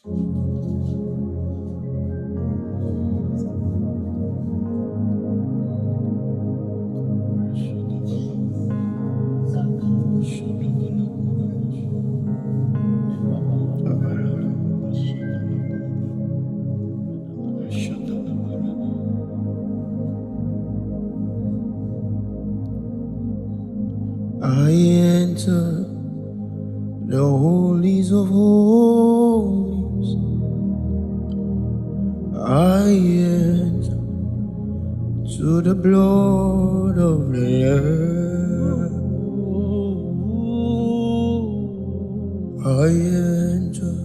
I enter the holies of holies. I enter to the blood of the Lamb. I enter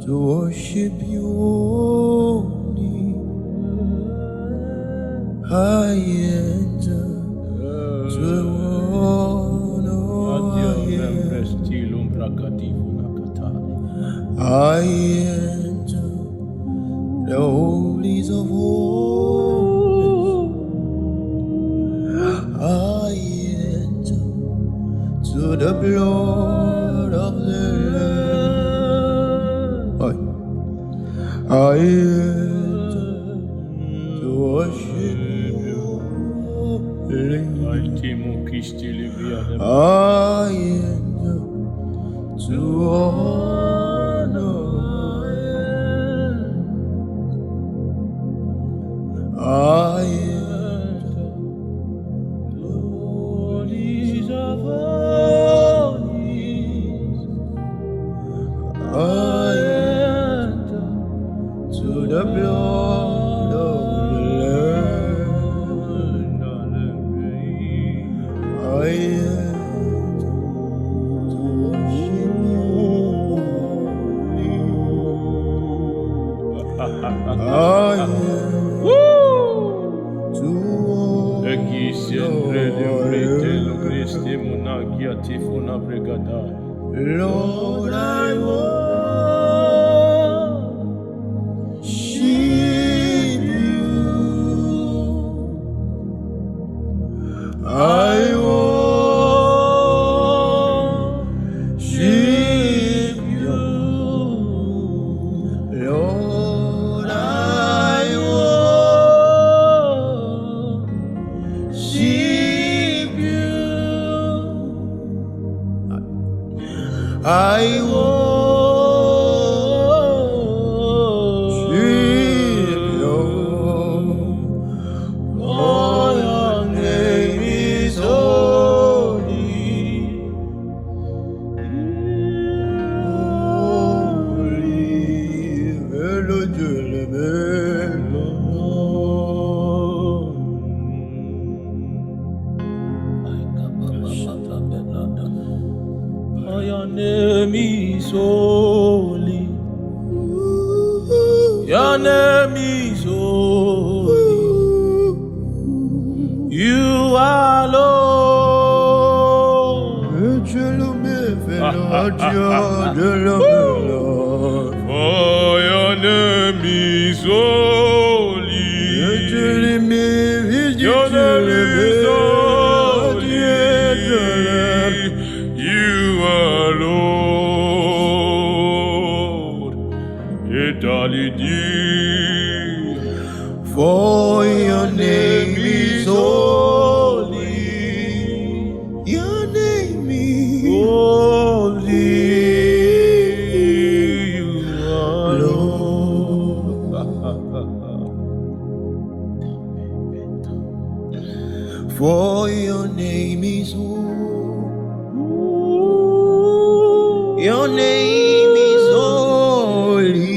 to worship you only. I enter to I enter the holies of holies. I enter to the blood of the Lamb. I enter to worship you. I enter to honor. I enter the holies of holies. I enter to the blood of the Lamb. I enter to worship you. I enter Lord, I worship you. I worship you. Lord, I worship you. I worship you, for your name is holy, for your name is holy. Your name is holy. You are Lord. For your name is holy. Your name is holy. You are Lord. For your name is holy. Your name is holy. You are Lord. For your name is holy. Your name is holy.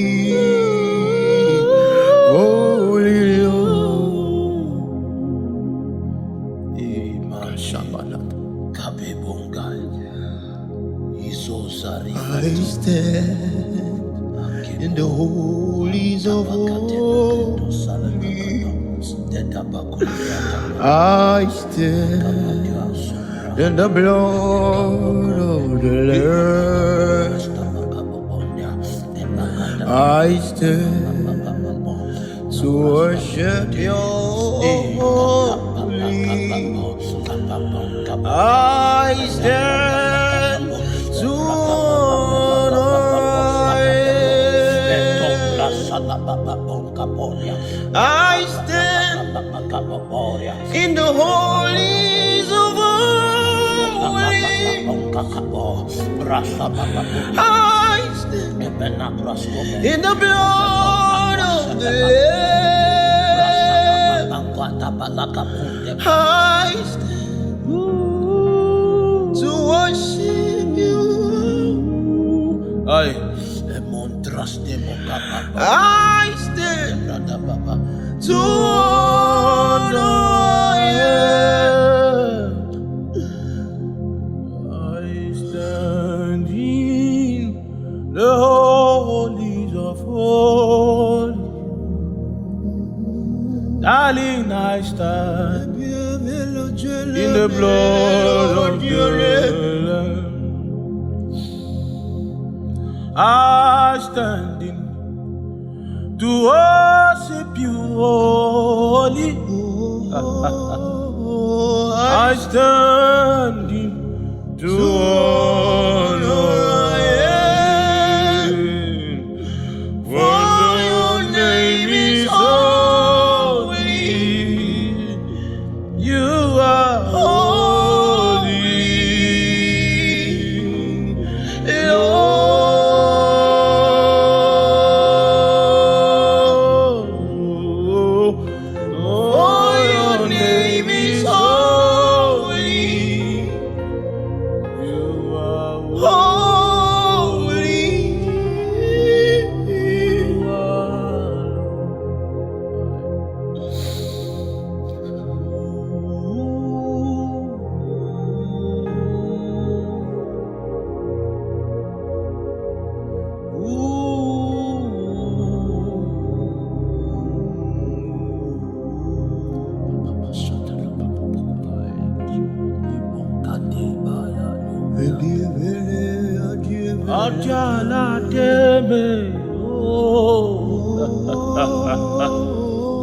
I stand in the holies of holies. I stand in the blood of the Lamb. I stand to worship your holy. I stand to honor I stand in the holies of holies. I stand in the blood of the Lamb. I stand to worship you. I stand to honor you. I stand in the holies of holies. Darling, I stand in the blood of the Lamb. I stand in to worship you, holy. I stand in to honor you. For your name is holy. You are holy.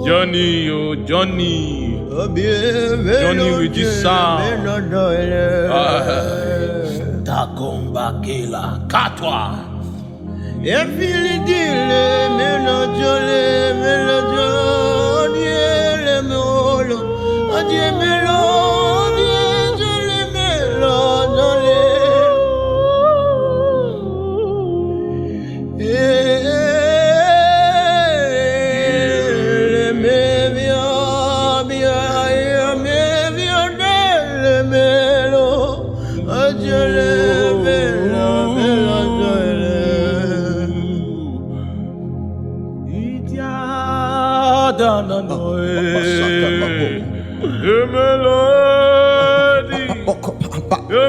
Johnny, oh Johnny, Johnny with the sound. Tagomba kila katwa. Efili dile menojole diele molo, adie melo diele melo dole.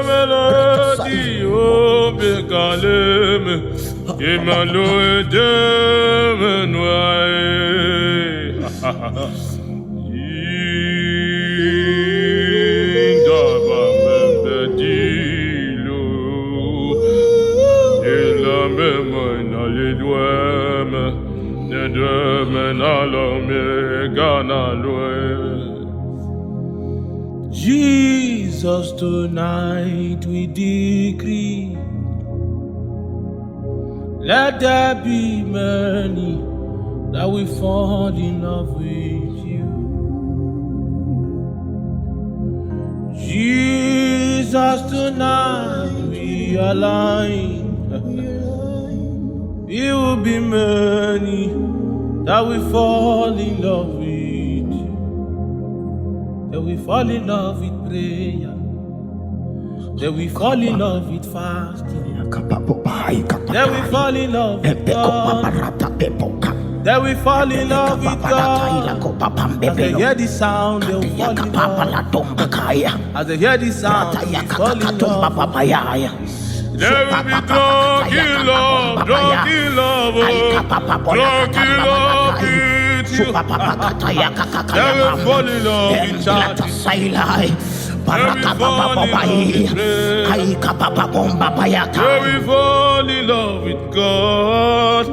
Melody, oh, Bekalem, Emaloe, Jesus, tonight we decree, let there be many that we fall in love with you. Jesus, tonight we align. It will be many that we fall in love with you. That we fall in love with prayer. That we fall in love with fasting. That we fall in love with God. That we fall in love with God. As they hear the sound, they will fall in love. As they hear the sound, they will fall in love. There will be drunk in love, drunk in love, drunk in love with you. There will fall in love with church. There will fall in love with prayer. There will fall in love with God.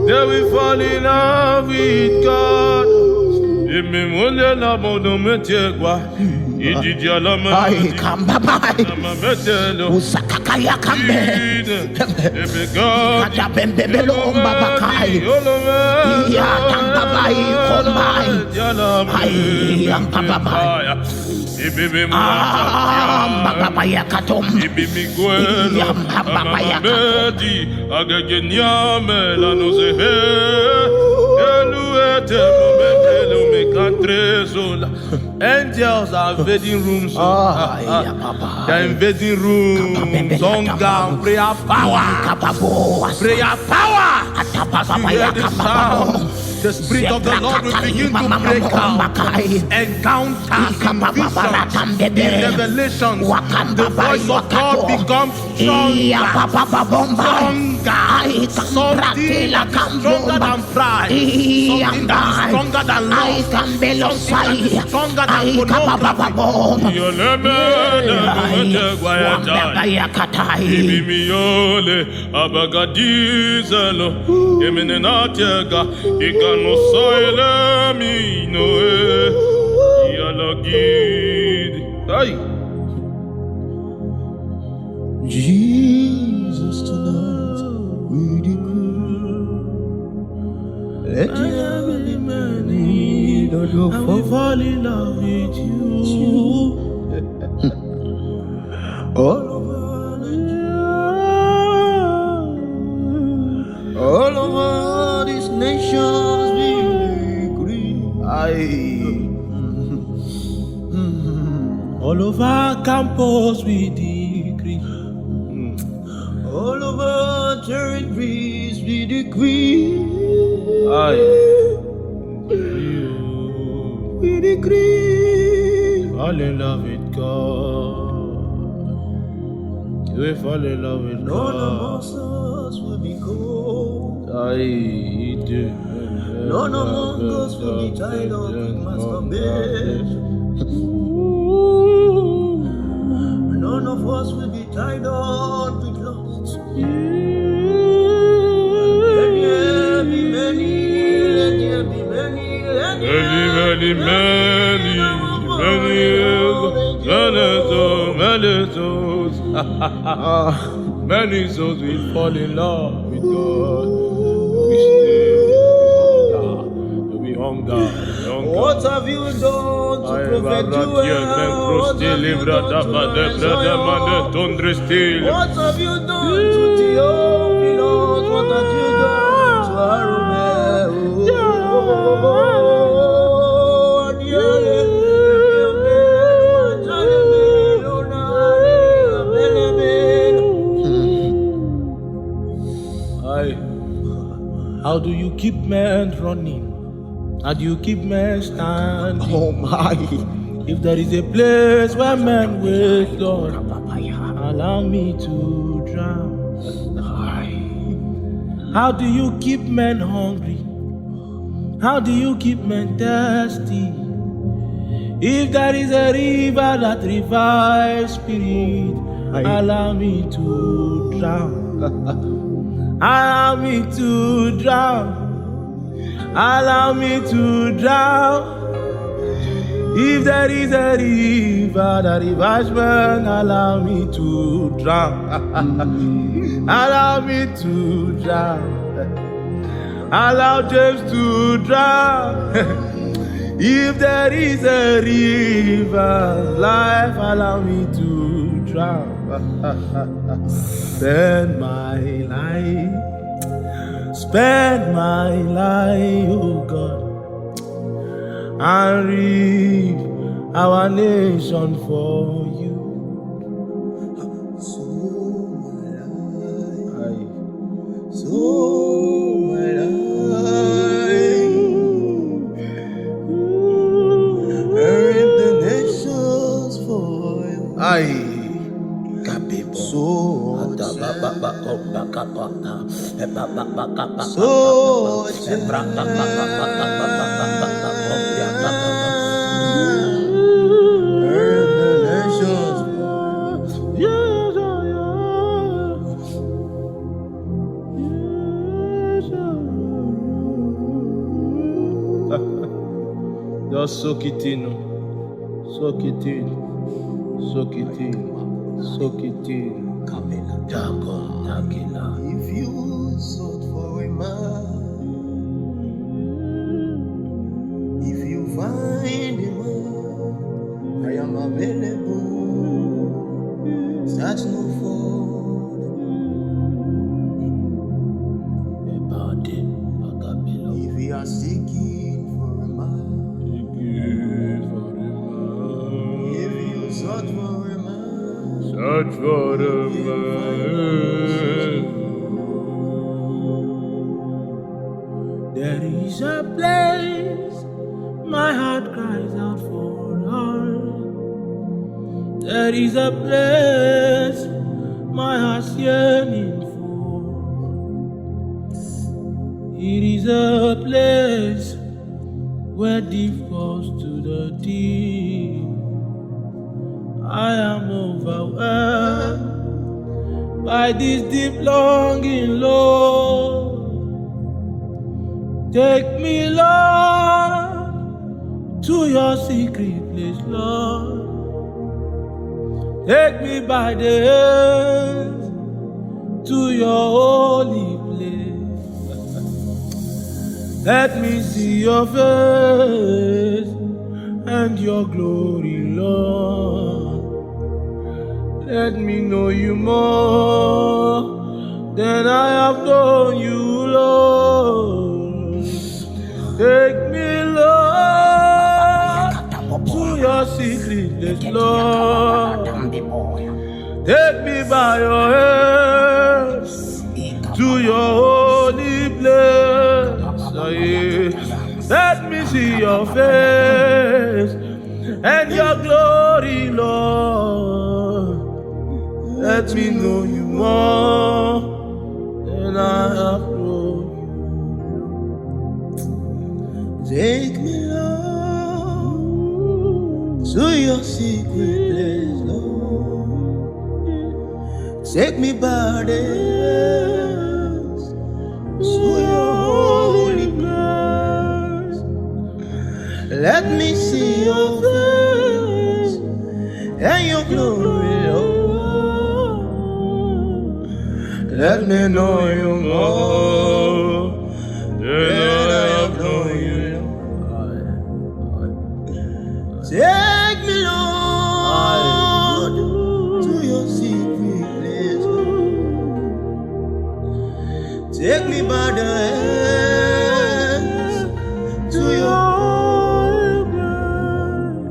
There will fall in love with God. Ay kambabai. Usakakaya kambe. Kata bembebelo ombabakai. Ya kambabai kombai. Ay ambababai. Mbababaya katom. Mbababaya Angels are invading rooms. They are invading rooms. Song down, prayer power. Prayer power. You hear this sound? The Spirit of the Lord will begin to break out. Encounters in visions, in revelations. The voice of God becomes stronger. Something that is stronger than pride. Something that is stronger than love. Something that is stronger than pornography. No soile mi noe yalagid. Ay. Jesus, tonight we decree, let there be many that will fall in love with you. All over these nations we agree. All over campus we decree. All over territories we decree. We decree. Fall in love with God. We fall in love with God. None amongst us will be cold. None among us will be tied up with masturbation. None of us will be tied up with lust. Let there be many, let there be many, let there be many, many souls will fall in love with God. We hunger. What have you done to prophet Joel? What have you done to Theophilus? What have you done to Aromel? How do you keep men running? How do you keep men standing? Oh my! If there is a place where men wait, Lord, allow me to drown. How do you keep men hungry? How do you keep men thirsty? If there is a river that revives spirit, allow me to drown. Allow me to drown. Allow me to drown. If there is a river that revives men, allow me to drown. Allow me to drown. Allow James to drown. If there is a river of life, allow me to drown. Spend my life. Spend my life, oh God, and read our nation for you. So my life, read the nations for you. Just soak it in. Soak it in. Soak it in. Soak it in. Jago, Dagila. If you sought for a man, if you find a man, I am available. Search no Ebade, Agabelo. if you are seeking for a man, if you sought for a man, Search for the man. There is a place my heart cries out for love. There is a place my heart's yearning for. It is a place where deep falls to the deep. I am overwhelmed by this deep longing, Lord. Take me, Lord, to your secret place, Lord. Take me by the hands to your holy place. Let me see your face and your glory, Lord. Let me know you more than I have known you, Lord. Take me, Lord, to your secret place, Lord. Take me by your hands to your holy place. Let me see your face and your glory, Lord. Let me know you more than I have known you. take me, Lord, to your secret place, Lord. Take me by the hands to your holy place. Let me see your face and your glory, Lord. Let me know you more than I have known you. Take me, Lord, to your secret place, Lord. Take me by the hands to your holy place.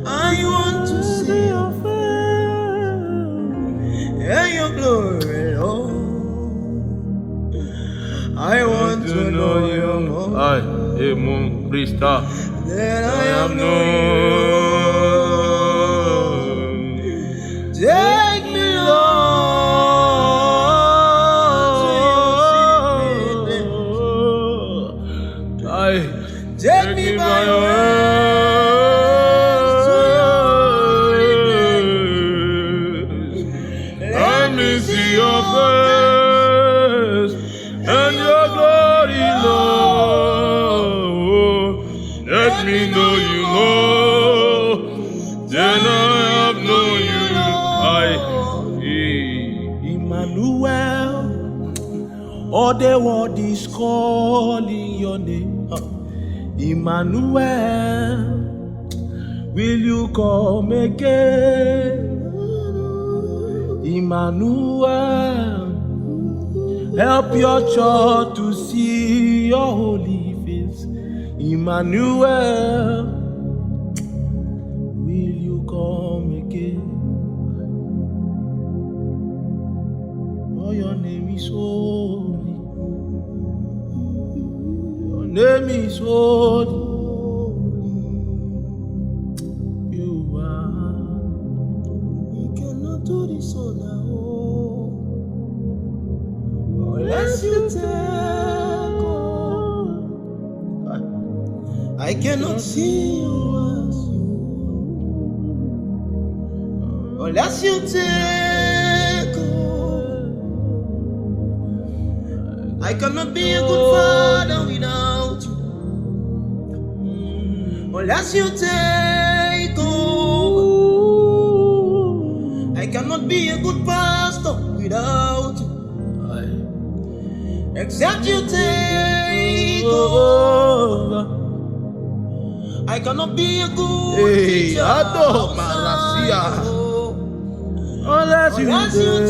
I want to see your face and your glory, Lord. I want to know you more Ay, Mon Krista. than I I have am known. known. Take me, Lord, Ay, take me by your hands to your holy place. Let me see your face and your glory, Lord. Let me know you more than I have known you. Emmanuel, all the world is calling your name. Emmanuel, will you come again? Emmanuel, help your child to see your holy face. Emmanuel, will you come again? Oh, your name is holy. Your name is holy. You are. We cannot do this on our own unless you take on. I cannot see you as you are unless you take on. I cannot be a good father without you unless you take over. I cannot be a good pastor without you. Except you take over. I cannot be a good teacher unless you take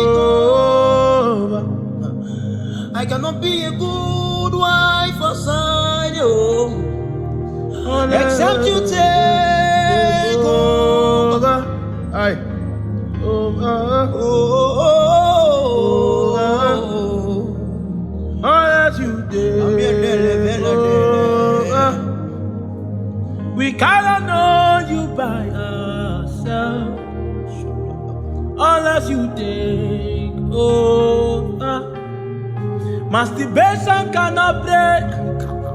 over. I cannot be a good wife aside you, except you take over. Unless you take over. We cannot know you by ourselves unless you take over. Masturbation cannot break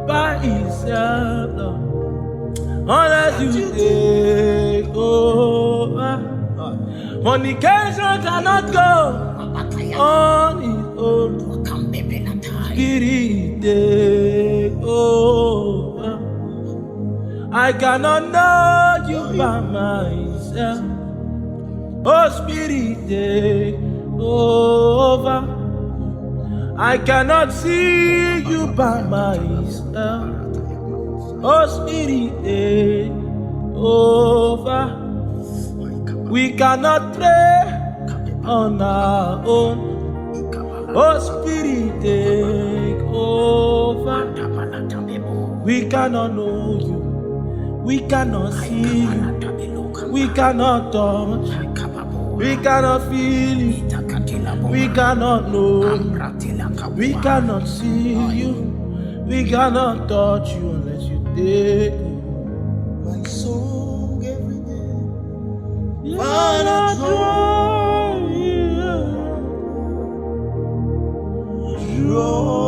by itself, no. Unless you take over. Fornication cannot go on its own. Spirit take over. I cannot know you by myself. Oh, Spirit take over. I cannot see you by myself. Oh, Spirit take over. We cannot pray on our own. Oh, Spirit take over. We cannot know you. We cannot see you. We cannot touch. We cannot feel it. We cannot know. We cannot see you. We cannot touch you unless you take my song every day. Father, draw.